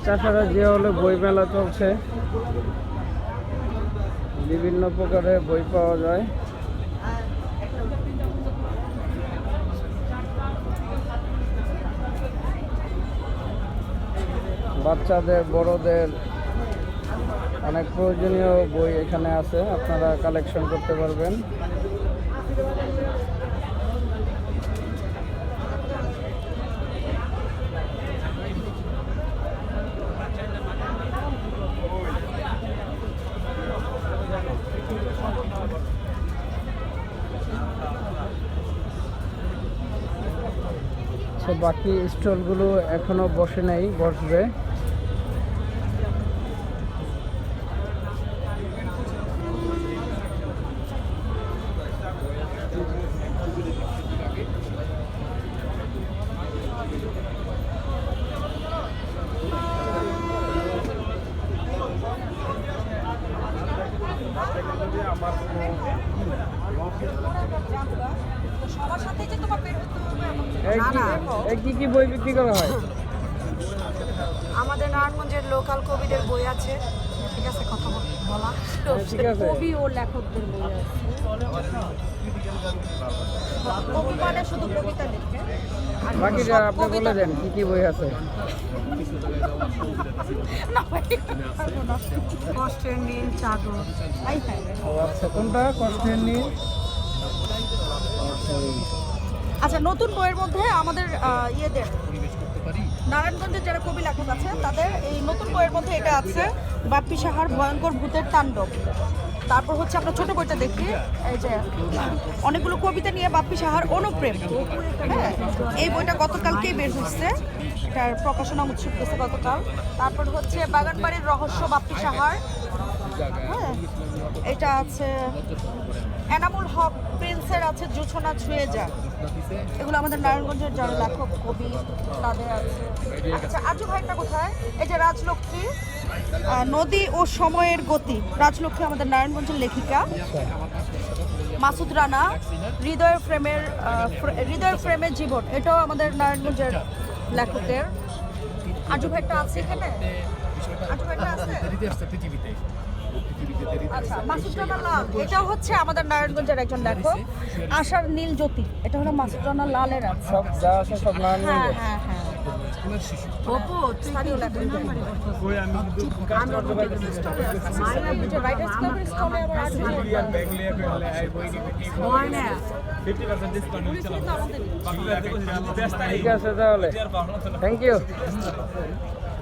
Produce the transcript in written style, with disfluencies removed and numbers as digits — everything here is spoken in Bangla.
চাষারা যে হলে বই মেলা চলছে, বিভিন্ন প্রকারের বই পাওয়া যায়। বাচ্চাদের বড়দের অনেক প্রয়োজনীয় বই এখানে আছে, আপনারা কালেকশন করতে পারবেন। বাকি স্টলগুলো এখনো বসে নাই, বসবে। কি কি বই বিক্রি করা হয়? আমাদের নারায়ণগঞ্জের লোকাল কবিদের বই আছে, ঠিক আছে, কথা বলা, ঠিক আছে। কবি ও লেখকদের বই আছে। কবি মানে শুধু কবিতা লিখে, বাকিটা আপনি বলে দেন কি কি বই আছে। কষ্টের নীল চাদর। ও আচ্ছা, কোনটা কষ্টের নীল? আচ্ছা, নতুন বইয়ের মধ্যে আমাদের ইয়েদের নারায়ণগঞ্জের যারা কবি লেখক আছে তাদের এই নতুন বইয়ের মধ্যে এটা আছে, বাপ্পি সাহার ভয়ঙ্কর ভূতের তাণ্ডব। তারপর হচ্ছে আমরা ছোট বইটা দেখি, এই যে অনেকগুলো কবিতা নিয়ে বাপ্পি সাহার অনুপ্রেম। হ্যাঁ, এই বইটা গতকালকেই বের হচ্ছে, এটার প্রকাশনা উৎসব গেছে গতকাল। তারপর হচ্ছে বাগানবাড়ির রহস্য বাপ্পি সাহার। হ্যাঁ, এটা আছে এনামুল হক প্রিন্সের আছে জোছনা ছুঁয়ে যা। এগুলো আমাদের নারায়ণগঞ্জের যারা লেখক কবি তাদের আছে। আচ্ছা, আজু ভাইটা কোথায়? এই যে রাজলক্ষ্মী, নদী ও সময়ের গতি। রাজলক্ষ্মী আমাদের নারায়ণগঞ্জের লেখিকা। মাসুদ রানা, হৃদয়ের ফ্রেমের জীবন, এটাও আমাদের নারায়ণগঞ্জের লেখকের। আজু ভাইটা আছে এখানে? আজু ভাইটা আছে? আচ্ছা, মাসুদ রানা লাল, এটা হচ্ছে আমাদের নারায়ণগঞ্জের একজন লেখক। আশার নীল জ্যোতি, এটা হলো মাসুদ রানা লালের আছে। সব যা আছে সব নারায়ণগঞ্জে। হ্যাঁ হ্যাঁ হ্যাঁ। স্থানীয় লেখক। ঠিক আছে তাহলে, থ্যাংক ইউ।